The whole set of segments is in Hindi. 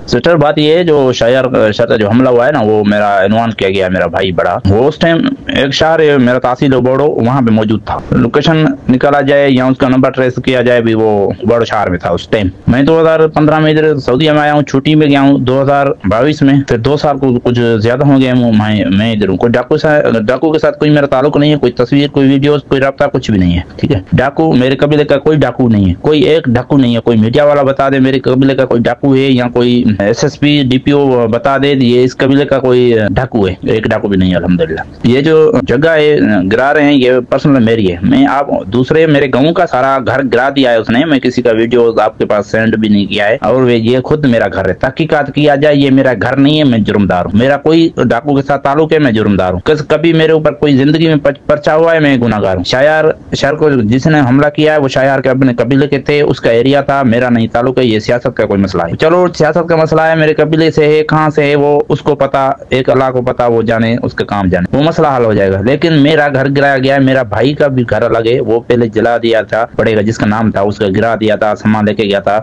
सिस्टर, बात ये है, जो शायर जो हमला हुआ है ना, वो मेरा इन्वान किया गया, मेरा भाई बड़ा, वो उस टाइम एक शहर है मेरा तहसील बोड़ो, वहाँ पे मौजूद था। लोकेशन निकाला जाए या उसका नंबर ट्रेस किया जाए भी, वो बड़ो शहर में था उस टाइम। मैं 2015 में इधर सऊदीया में आया हूँ, छुट्टी में गया हूँ 2022 में, फिर 2 साल को कुछ ज्यादा हो गया मैं इधर हूँ। कोई डाकू के साथ कोई मेरा ताल्लुक नहीं है, कोई तस्वीर, कोई वीडियोस, कोई रब्ता, कुछ भी नहीं है। ठीक है, डाकू मेरे कबीले का कोई डाकू नहीं है, कोई एक डाकू नहीं है। कोई मीडिया वाला बता दे मेरे कबीले का कोई डाकू है, या कोई SSP DPO बता दे ये इस कबीले का कोई डाकू है, एक डाकू भी नहीं है अल्हम्दुलिल्लाह। ये जो जगह है गिरा रहे हैं, ये पर्सनल मेरी है। मैं आप दूसरे मेरे गाँव का सारा घर गिरा दिया है उसने, मैं किसी का वीडियो आपके पास सेंड भी नहीं किया है। और ये खुद मेरा घर है, तहकीकात किया जाए, ये मेरा घर नहीं है, मैं जुर्मदार हूँ। मेरा कोई डाकू के साथ ताल्लुक है, मैं जुर्मदार हूँ। कभी मेरे ऊपर कोई जिंदगी में पर्चा हुआ है, मैं गुनाहगार हूँ। शायर को जिसने हमला किया है वो शायर के अपने कबीले के थे, उसका एरिया था, मेरा नहीं ताल्लुक है। ये सियासत का कोई मसला है, चलो सियासत का मसला है, मेरे कबीले से है, कहाँ से है वो उसको पता, एक अल्लाह को पता, वो जाने, उसका काम जाने, वो मसला हल हो जाएगा। लेकिन मेरा घर गिराया गया है, मेरा भाई का भी घर अलग है, वो पहले जला दिया था, पड़ेगा जिसका नाम था उसका गिरा दिया था, सामान लेके गया था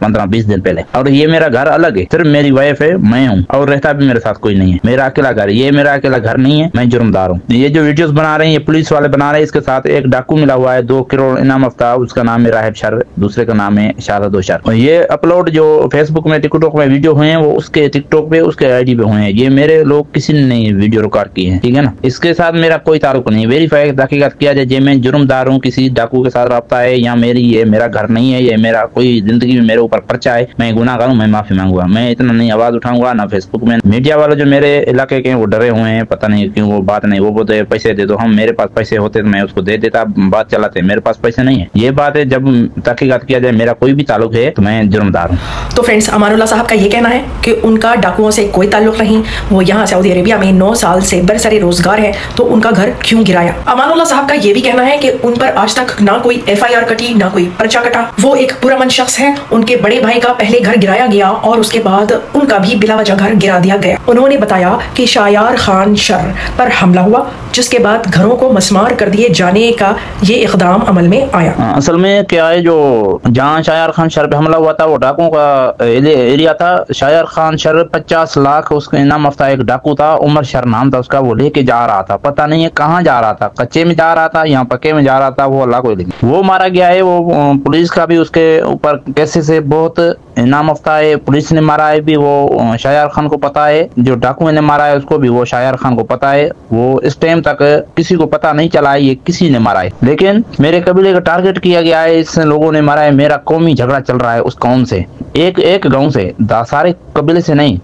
15-20 दिन पहले। और ये मेरा घर अलग है, सिर्फ मेरी वाइफ है, मैं हूँ, और रहता भी मेरे साथ कोई नहीं है। मेरा अकेला घर, ये मेरा अकेला घर नहीं है, मैं जुर्मदार हूँ। ये जो वीडियोस बना रहे हैं, ये पुलिस वाले बना रहे हैं, इसके साथ एक डाकू मिला हुआ है, 2 करोड़ इनाम हफ्ता, उसका नाम है राहिब शर, दूसरे का नाम है शारद दोशर। और ये अपलोड जो फेसबुक में, टिकटॉक में वीडियो हुए हैं, वो उसके टिकटॉक पे, उसके ID पे हुए हैं। ये मेरे लोग किसी ने नहीं वीडियो रिकॉर्ड किए हैं, ठीक है ना। इसके साथ मेरा कोई ताल्लुक नहीं। वेरीफाई तहकीकात किया जाए, जे मैं जुर्मदार हूँ, किसी डाकू के साथ रब्ता है, या ये मेरा घर नहीं है, ये मेरा कोई जिंदगी में मेरे ऊपर पर्चा है, मैं गुनाहगार हूँ, मैं माफी मांगूंगा। मैं इतना नहीं आवाज उठाऊंगा ना फेसबुक में। मीडिया वाले जो मेरे इलाके के वो डरे हुए हैं, पता नहीं क्यों वो बात नहीं, वो बोलते पैसे दे दो, हम मेरे पास पैसे होते तो मैं उसको दे देता, बात चलाते। मेरे पास पैसे नहीं है। ये बात है, जब तहकीकात किया जाए, मेरा कोई भी ताल्लुक है तो मैं जुर्मदार हूँ। तो फ्रेंड्स, अमानुल्लाह साहब का ये कहना है कि उनका डाकुओं से कोई ताल्लुक नहीं, वो यहाँ सऊदी अरेबिया में 9 साल से बरसरे रोजगार है, तो उनका घर क्यों गिराया। अमानुल्लाह साहब का ये भी कहना है कि उन पर आज तक ना कोई FIR कटी, ना कोई पर्चा कटा। वो एक पुरअमन शख्स है। उनके बड़े भाई का पहले घर गिराया गया और उसके बाद उनका भी बिलावजह घर गिरा दिया गया। उन्होंने बताया कि शायर खान शर पर हमला हुआ, जिसके बाद घरों को मसमार कर दिए जाने का ये इक़दाम अमल में आया। असल में क्या है, जो जहाँ शायर खान शर पे हमला हुआ था, वो डाकुओं का एरिया था। शायर खान शर 50 लाख उसका इनाम हफ्ता एक डाकू था, उमर शर नाम था उसका, वो लेके जा रहा था, पता नहीं है कहाँ जा रहा था, कच्चे में जा रहा था या पक्के में जा रहा था, वो अल्लाह को लेके वो मारा गया है। वो पुलिस का भी उसके ऊपर कैसे से बहुत इनाम हफ्ता है, पुलिस ने मारा है भी, वो शायर खान को पता है, जो डाकू ने मारा है उसको भी वो शायर खान को पता है। वो इस टाइम तक किसी को पता नहीं चला है ये किसी ने मारा है, लेकिन मेरे कबीले का टारगेट किया गया है, इस लोगों ने मारा है। मेरा कौमी झगड़ा चल रहा है उस कौम से, एक गांव से, सारे कबीले से नहीं,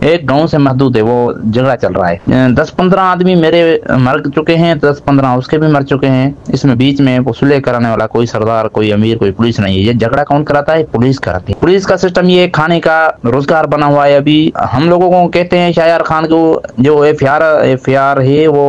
एक गांव से महदूद है, वो झगड़ा चल रहा है। 10-15 आदमी मेरे मर चुके हैं, 10-15 उसके भी मर चुके हैं। इसमें बीच में वो सुलह कराने वाला कोई सरदार, कोई अमीर, कोई पुलिस नहीं है। ये झगड़ा कौन कराता है? पुलिस कराती है। पुलिस का सिस्टम ये खाने का रोजगार बना हुआ है। अभी हम लोगों को कहते हैं शायर खान को जो FIR है वो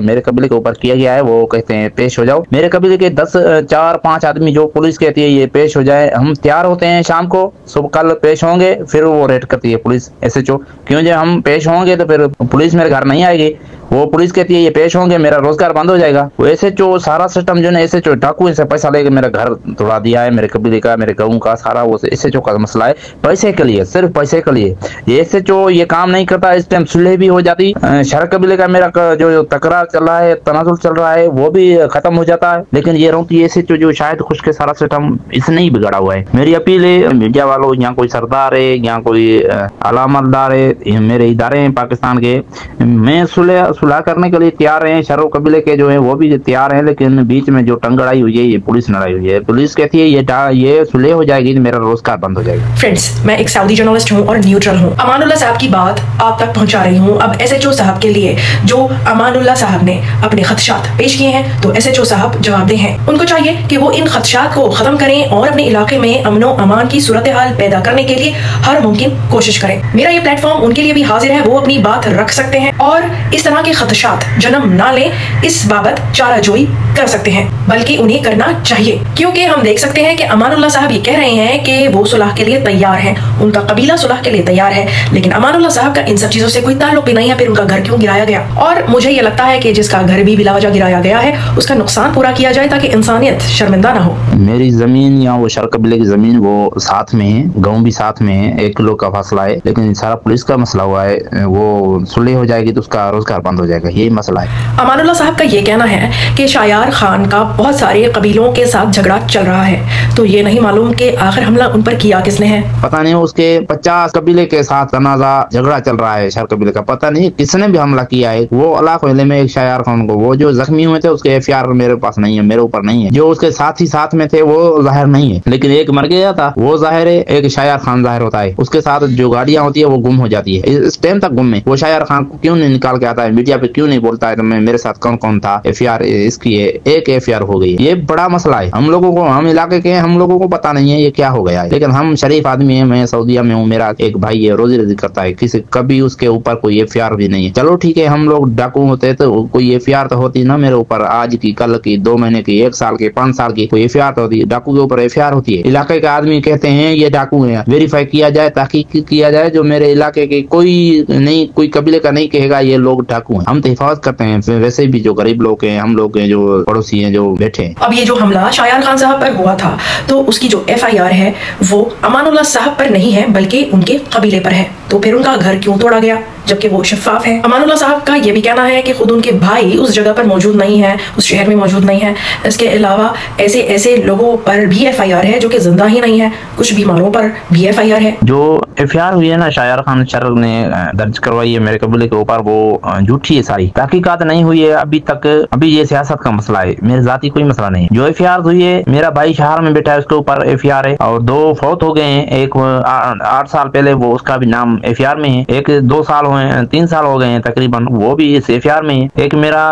मेरे कबीले के ऊपर किया गया है, वो कहते हैं पेश हो जाओ। मेरे कबीले के 4-5 आदमी जो पुलिस कहती है ये पेश हो जाए, हम तैयार होते हैं, शाम को सुबह कल पेश होंगे, फिर वो रेड करती है पुलिस SHO। क्यों? जब हम पेश होंगे तो फिर पुलिस मेरे घर नहीं आएगी, वो पुलिस कहती है ये पेश होंगे, मेरा रोजगार बंद हो जाएगा। वो SHO सारा सिस्टम जो है SHO डाकू से पैसा लेके मेरा घर तोड़ा दिया है, मेरे कबीले का, मेरे गाँव का, सारा वो SHO का मसला है, पैसे के लिए, सिर्फ पैसे के लिए। ये SHO ये काम नहीं करता, इस टाइम सुलह भी हो जाती, शरक कबीले का मेरा जो तकरार चल रहा है, तनाजुल चल रहा है, वो भी खत्म हो जाता है। लेकिन ये रोती SHO जो शायद खुश के सारा सिस्टम इसने ही बिगाड़ा हुआ है। मेरी अपील है मीडिया वालों, यहाँ कोई सरदार है, यहाँ कोई अलामतदार है, मेरे इदारे हैं पाकिस्तान के, मैं सुलह करने के लिए तैयार है, शरक कबीले के जो है वो भी तैयार है, लेकिन बीच में जो टंगड़ाई हुई है ये पुलिस लड़ाई हुई है। पुलिस कहती है ये सुलह हो जाएगी तो मेरा रोजगार बंद हो जाएगा। फ्रेंड्स, मैं एक सऊदी जर्नलिस्ट हूँ और न्यूट्रल हूँ। अमानुल्लाह साहब की बात आप तक पहुँचा रही हूँ। अब SHO साहब के लिए जो अमानुल्लाह साहब ने अपने खदशात पेश किए हैं, तो SHO साहब जवाबदेह हैं। उनको चाहिए कि वो इन खदशात को खत्म करें और अपने इलाके में अमनो अमान की सूरत हाल पैदा करने के लिए हर मुमकिन कोशिश करें। मेरा ये प्लेटफॉर्म उनके लिए भी हाजिर है, वो अपनी बात रख सकते हैं और इस तरह के खदशात जन्म ना लें, इस बाबत चाराजोई कर सकते हैं, बल्कि उन्हें करना चाहिए। क्योंकि हम देख सकते हैं कि अमानुल्लाह साहब ये कह रहे हैं कि वो सुलह के लिए तैयार हैं, उनका कबीला सुलह के लिए तैयार है, लेकिन अमानुल्लाह साहब का इन सब चीजों से कोई ताल्लुक भी नहीं है। फिर उनका घर क्यों गिराया गया? और मुझे ये लगता है कि जिसका घर भी बिलावजा गिराया गया है उसका नुकसान पूरा किया जाए ताकि इंसानियत शर्मिंदा ना हो। मेरी जमीन या वो शरक कबीले की जमीन वो साथ में है, गाँव भी साथ में है, 1 किलो का फासला है, लेकिन सारा पुलिस का मसला हुआ है, वो सुलह हो जाएगी तो उसका रोजगार बंद हो जाएगा, यही मसला है। अमानुल्लाह साहब का ये कहना है कि शायार खान का बहुत सारे कबीलों के साथ झगड़ा चल रहा है, तो ये नहीं मालूम कि आखिर हमला उन पर किया किसने है। पता नहीं, उसके 50 कबीले के साथ तनाजा झगड़ा चल रहा है शरक कबीले का, पता नहीं किसने भी हमला किया है। वो अलाक वाले में एक शायार खान को, वो जो जख्मी हुए थे उसके FIR मेरे पास नहीं है, मेरे ऊपर नहीं है। जो उसके साथ में थे वो जाहिर नहीं है, लेकिन एक मर गया था वो जाहिर है, एक शायार खान जाहिर होता है। उसके साथ जो गाड़ियां होती है वो गुम हो जाती है, इस टाइम तक गुम है। वो शायार खान को क्यों नहीं निकाल के आता है, मीडिया पे क्यों नहीं बोलता है तो मेरे साथ कौन कौन था, FIR इसकी है, एक FIR हो गई। ये बड़ा मसला है हम लोगों को, हम इलाके के हम लोगों को पता नहीं है ये क्या हो गया है। लेकिन हम शरीफ आदमी है, मैं सऊदीया में हूँ, मेरा एक भाई है, रोजी रोजी करता है, किसी कभी उसके ऊपर कोई FIR भी नहीं है। चलो ठीक है, हम लोग डाकू होते तो कोई FIR तो होती ना मेरे ऊपर, आज की, कल की, 2 महीने की, 1 साल की, 5 साल की, कोई FIR तो होती है। डाकू के ऊपर FIR होती है। इलाके के आदमी कहते हैं ये डाकू है, वेरीफाई किया जाए, तहकीक किया जाए, जो मेरे इलाके के कोई नहीं, कोई कबीले का नहीं कहेगा ये लोग डाकू हैं। हम तो हिफाजत करते हैं, वैसे भी जो गरीब लोग हैं, हम लोग हैं, जो पड़ोसी हैं, जो बैठे हैं। अब ये जो हमला शायार खान साहब पर हुआ था, तो उसकी जो FIR है वो अमानुल्लाह साहब पर नहीं है बल्कि उनके कबीले पर है। तो फिर उनका घर क्यों तोड़ा गया जबकि वो शफाफ है? अमानुल्लाह साहब का ये भी कहना है कि खुद उनके भाई उस जगह पर मौजूद नहीं है, उस शहर में मौजूद नहीं है। इसके अलावा ऐसे लोगों पर भी FIR है जो कि जिंदा ही नहीं है, कुछ बीमारों पर भी FIR है। जो FIR हुई है ना शायार खान शरक ने दर्ज करवाई है मेरे कबीले के ऊपर, वो झूठी है, सारी तहकीकात नहीं हुई है अभी तक। अभी ये सियासत का मसला है, मेरे जाती कोई मसला नहीं। जो FIR हुई है, मेरा भाई शहर में बैठा है, उसके ऊपर FIR है, और 2 फौत हो गए हैं। एक 8 साल पहले, वो उसका भी नाम FIR में है। एक 2 साल हुए, 3 साल हो गए हैं तकरीबन, वो भी इस FIR में है। एक मेरा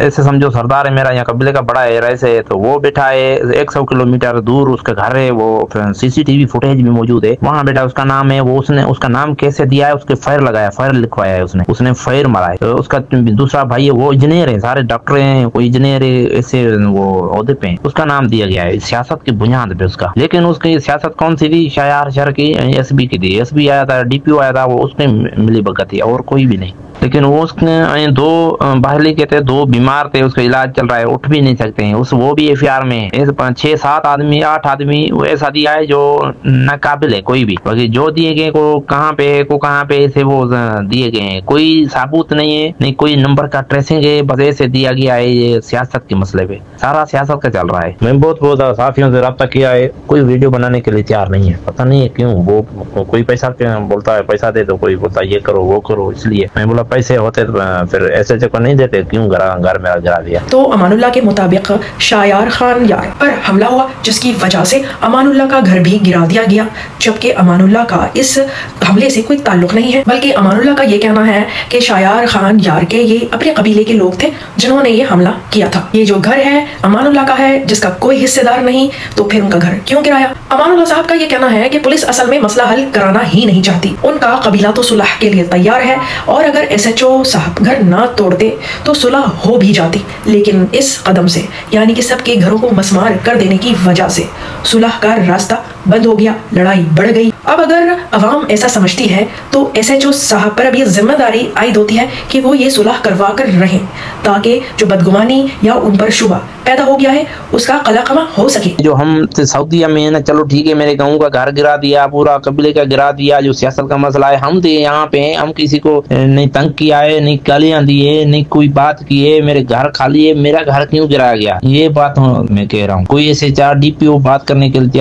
ऐसे समझो सरदार है, मेरा यहाँ कबीले का बड़ा है रईस है, तो वो बैठा है 100 किलोमीटर दूर उसका घर है, वो CCTV फुटेज भी मौजूद है, वहाँ बैठा, उसका नाम है, वो उसने उसका नाम कैसे दिया है, उसके फायर लगाया, फायर लिखवाया है, उसने फायर मारा है। तो उसका दूसरा भाई है, वो इंजीनियर है, सारे डॉक्टर हैं, कोई इंजीनियर है, ऐसे वो ओहदे पे उसका नाम दिया गया है सियासत की बुनियाद पे उसका। लेकिन उसकी सियासत कौन सी थी? शायार शहर की SB की थी। SB आया था, DPO आया था, वो उसमें मिली भगत थी और कोई भी नहीं। लेकिन वो उसने 2 बाहली के थे, 2 बीमार थे, उसका इलाज चल रहा है, उठ भी नहीं सकते हैं, वो भी FIR में 6-7 आदमी 8 आदमी वो ऐसा दिया है जो नाकाबिल है कोई भी, बाकी जो दिए गए को कहाँ पे है, को कहाँ पे ऐसे वो दिए गए हैं, कोई सबूत नहीं है, नहीं कोई नंबर का ट्रेसिंग है, बस ऐसे दिया गया है। ये सियासत के मसले पे सारा सियासत का चल रहा है। मैं बहुत साथियों से रब्ता किया है, कोई वीडियो बनाने के लिए तैयार नहीं है, पता नहीं है क्यों। वो कोई पैसा बोलता है, पैसा दे, तो कोई बोलता है ये करो वो करो, इसलिए मैं बोला पैसे होते तो फिर ऐसे को नहीं देते, क्यों घर मेरा गिरा दिया। तो अमानुल्लाह के मुताबिक शायार खान यार पर हमला हुआ, जिसकी वजह से अमानुल्लाह का घर भी गिरा दिया गया, जबकि अमानुल्लाह का इस हमले से कोई ताल्लुक नहीं है। बल्कि अमानुल्लाह का ये कहना है कि शायार खान यार के ये अपने कबीले के लोग थे जिन्होंने ये हमला किया था। ये जो घर है अमानुल्लाह का है, जिसका कोई हिस्सेदार नहीं, तो फिर उनका घर क्यों गिराया? अमानुल्लाह साहब का ये कहना है कि पुलिस असल में मसला हल कराना ही नहीं चाहती, उनका कबीला तो सुलह के लिए तैयार है, और अगर SHO साहब घर ना तोड़ते तो सुलह हो भी जाती। लेकिन इस कदम से, यानी कि सबके घरों को मसमार कर देने की वजह से सुलह का रास्ता बंद हो गया, लड़ाई बढ़ गई अब अगर अवाम ऐसा समझती है तो SHO साहब पर अब ये जिम्मेदारी आयद होती है कि वो ये सुलह करवा कर रहें, ताकि जो बदगुमानी या उन पर शुबा पैदा हो गया है उसका कलाकमा हो सके। जो हम सऊदीया में ना, चलो ठीक है, मेरे गाँव का घर गिरा दिया, पूरा कबीले का गिरा दिया, जो सियासत का मसला है, हम तो यहाँ पे हैं, हम किसी को नहीं तंग किया है, नहीं गालियां दी है, नहीं कोई बात की है, मेरे घर खाली है, मेरा घर क्यों गिराया गया, ये बात मैं कह रहा हूँ। कोई ऐसे 4 DPO बात करने के लिए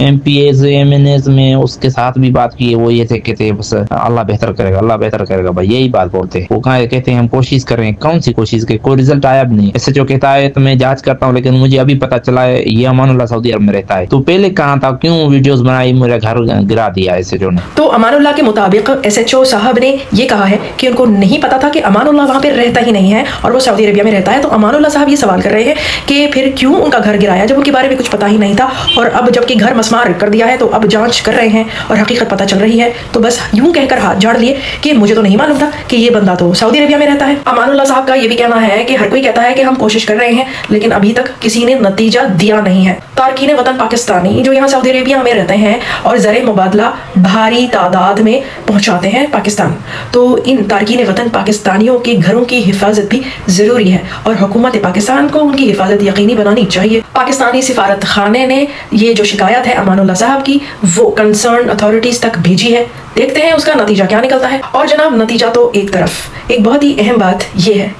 MPs MNS में उसके साथ भी बात की है, वो ये कहते हैं बस अल्लाह बेहतर करेगा, अल्लाह बेहतर करेगा, भाई यही बात बोलते हैं। वो कहते हैं हम कोशिश कर रहे हैं, कौन सी कोशिश के, कोई रिजल्ट आया भी नहीं। SHO कहता है तो मैं जांच करता हूँ, लेकिन मुझे अभी पता चला है ये अमानुल्लाह सऊदी अरब में रहता है। तो पहले कहाँ था, क्यों वीडियोस बनाई, मेरा घर गिरा दिया SHO ने। तो अमानुल्लाह के मुताबिक SHO साहब ने ये कहा है कि उनको नहीं पता था कि अमानुल्लाह वहां पे रहता ही नहीं है और वो सऊदी अरेबिया में रहता है। तो अमानुल्लाह साहब ये सवाल कर रहे हैं कि फिर क्यों उनका घर गिराया जब उनके बारे में कुछ पता ही नहीं था, और अब जबकि घर मसमार कर दिया है तो अब जांच कर रहे हैं और हकीकत पता चल रही है, तो बस यूं कहकर हाथ झाड़ लिए कि मुझे तो नहीं मालूम था कि ये बंदा तो सऊदी अरेबिया में रहता है। अमानुल्लाह साहब का ये भी कहना है कि हर कोई कहता है कि हम कोशिश कर रहे हैं, लेकिन अभी तक किसी ने नतीजा दिया नहीं है। तारकीन वतन पाकिस्तानी जो यहाँ सऊदी अरेबिया में रहते हैं और ज़र मुबादला भारी तादाद में पहुंचाते हैं पाकिस्तान, तो इन तारकीन वतन पाकिस्तानियों के घरों की हिफाजत भी जरूरी है और हुकूमत पाकिस्तान को उनकी हिफाजत यकीनी बनानी चाहिए। पाकिस्तानी सिफारत खाने ने ये जो शिकायत है अमानुल्लाह साहब की वो कंसर्न अथॉरिटीज तक भेजी है, देखते हैं उसका नतीजा क्या निकलता है। और जनाब, नतीजा तो एक तरफ, एक बहुत ही अहम बात यह है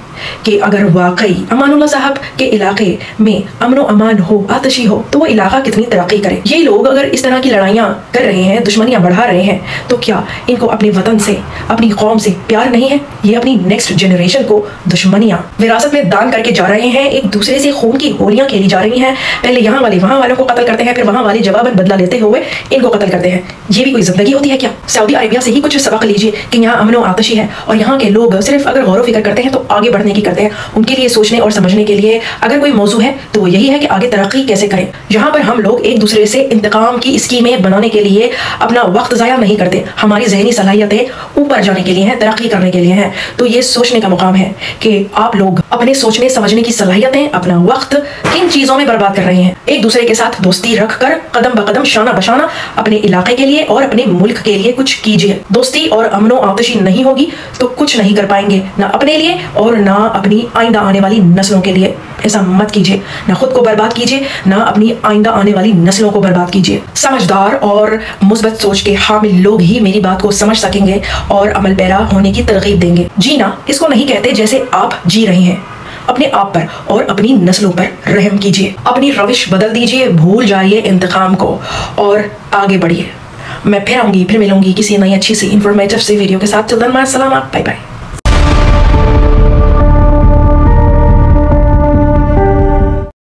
कि अगर वाकई अमानुल्लाह साहब के इलाके में अमन अमान हो, आतशी हो, तो वो इलाका कितनी तरक्की करे। ये लोग अगर इस तरह की लड़ाइयाँ कर रहे हैं, दुश्मनियाँ बढ़ा रहे हैं, तो क्या इनको अपने वतन से, अपनी कौम से प्यार नहीं है? ये अपनी नेक्स्ट जनरेशन को दुश्मनियाँ विरासत में दान करके जा रहे हैं, एक दूसरे से खून की होलियाँ खेली जा रही हैं। पहले यहाँ वाले वहाँ वालों को कत्ल करते हैं, फिर वहाँ वाले जवाबन बदला लेते हुए इनको कत्ल करते हैं। ये भी कोई जिंदगी होती है क्या? सऊदी अरेबिया से ही कुछ सबक लीजिए कि यहाँ अमन आतशी है और यहाँ के लोग सिर्फ अगर गौर फिक्र करते हैं तो आगे बढ़ने की करते हैं। उनके लिए सोचने और समझने के लिए अगर कोई मौजू है तो वो यही है कि आगे तरक्की कैसे करें। यहाँ पर हम लोग एक दूसरे से इंतकाम की स्कीमें बनाने के लिए अपना वक्त ज़ाया नहीं करते, हमारी जहनी सलाहियतें ऊपर जाने के लिए हैं, तरक्की करने के लिए हैं। तो ये सोचने का मुकाम है कि आप लोग अपने सोचने समझने की सलाहियतें, अपना वक्त किन चीज़ों में बर्बाद कर रहे हैं। एक दूसरे के साथ दोस्ती रखकर कदम ब कदम, शाना बशाना अपने इलाके के लिए और अपने मुल्क के लिए कुछ कीजिए। दोस्ती और अमनो आतशी नहीं होगी तो कुछ नहीं कर पाएंगे, ना अपने लिए और ना अपनी आइंदा आने वाली नस्लों के लिए। ऐसा मत कीजिए, ना खुद को बर्बाद कीजिए, ना अपनी आइंदा आने वाली नस्लों को बर्बाद कीजिए। समझदार और मुस्बत सोच के हामिल लोग ही मेरी बात को समझ सकेंगे और अमल पैरा होने की तरगीब देंगे। जीना इसको नहीं कहते जैसे आप जी रहे हैं, अपने आप पर और अपनी नस्लों पर रहम कीजिए, अपनी रविश बदल दीजिए, भूल जाइए इंतकाम को और आगे बढ़िए। मैं फिर आऊंगी, फिर मिलूंगी किसी नई अच्छी सी इंफॉर्मेटिव सी वीडियो के साथ। चल दन, मां सलामा, बाय बाय।